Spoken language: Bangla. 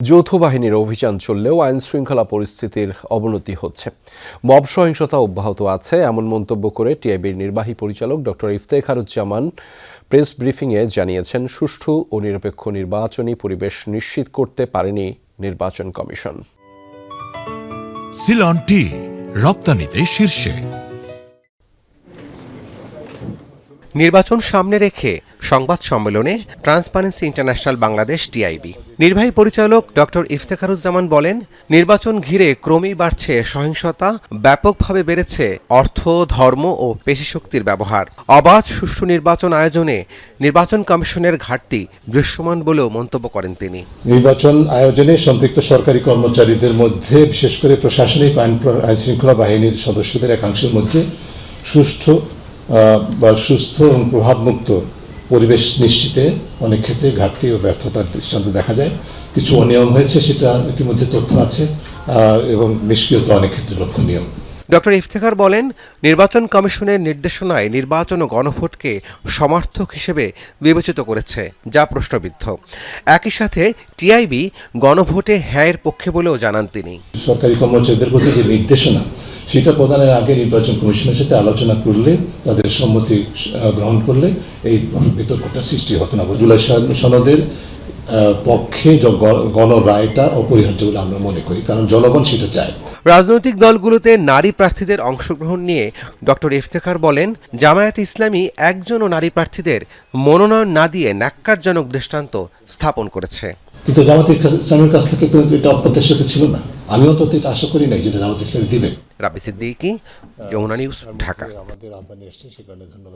যৌথ বাহিনীর অভিযান চললেও আইনশৃঙ্খলা পরিস্থিতির অবনতি হচ্ছে, মব সহিংসতা অব্যাহত আছে এমন মন্তব্য করে টিআইবির নির্বাহী পরিচালক ডক্টর ইফতেখারুজ্জামান প্রেস ব্রিফিংয়ে জানিয়েছেন, সুষ্ঠু ও নিরপেক্ষ নির্বাচনী পরিবেশ নিশ্চিত করতে পারেনি নির্বাচন কমিশন। সিলন টি রপ্তানিতে শীর্ষে। নির্বাচন সামনে রেখে সংবাদ সম্মেলনে ট্রান্সপারেন্সি ইন্টারন্যাশনাল বাংলাদেশ টিআইবি নির্বাহী পরিচালক ডক্টর ইফতেখারুজ্জামান বলেন, নির্বাচন ঘিরে ক্রমেই বাড়ছে সহিংসতা, ব্যাপকভাবে বেড়েছে অর্থ, ধর্ম ও পেশিশক্তির ব্যবহার। অবাধ সুষ্ঠু নির্বাচন আয়োজনে নির্বাচন কমিশনের ঘাটতি দৃশ্যমান বলেও মন্তব্য করেন তিনি। নির্বাচন আয়োজনে সম্পৃক্ত সরকারি কর্মচারীদের মধ্যে, বিশেষ করে প্রশাসনিক আইন শৃঙ্খলা বাহিনীর সদস্যদের একাংশের মধ্যে সুষ্ঠু সুস্থ এবং প্রভাবমুক্ত পরিবেশ নিশ্চিতে অনেক ক্ষেত্রে ঘাটতি ও ব্যর্থতার দৃষ্টান্ত দেখা যায়। কিছু অনিয়ম হয়েছে, সেটা ইতিমধ্যে তথ্য আছে, এবং নিষ্ক্রিয়তা অনেক ক্ষেত্রে লক্ষণীয়। ডক্টর ইফতেখার বলেন, নির্বাচন কমিশনের নির্দেশনায় নির্বাচন ও গণভোটকে সমার্থক হিসেবে বিবেচিত করেছে, যা প্রশ্নবিদ্ধ। একই সাথে টিআইবি গণভোটে হ্যাঁয়ের পক্ষে বলেও জানান তিনি। সরকারি কর্মচারীদের প্রতি যে নির্দেশনা, সেটা প্রদানের আগে নির্বাচন কমিশনের সাথে আলোচনা করলে, তাদের সম্মতি গ্রহণ করলে এই বিতর্কটা সৃষ্টি হতো না। জুলাই সনদের পক্ষে গণরায়টা অপরিহার্য বলে আমরা মনে করি, কারণ জনগণ সেটা চায়। রাজনৈতিক দলগুলোতে নারী প্রার্থীদের অংশগ্রহণ নিয়ে ডক্টর ইফতেখার বলেন, জামায়াত ইসলামী একজনও নারী প্রার্থীদের মনোনয়ন না দিয়ে ন্যাক্কারজনক দৃষ্টান্ত স্থাপন করেছে। কিন্তু জামাত ইসলামের কাছ থেকে তো এটা অপ্রত্যাশিত ছিল না। আমিও তো এটা আশা করি নাই যেটা জামাত ইসলামী দিবে। রাব্বি সিদ্দিকী, যমুনা নিউজ, ঢাকা। আমাদের আহ্বানে এসেছেন, সে কারণে ধন্যবাদ।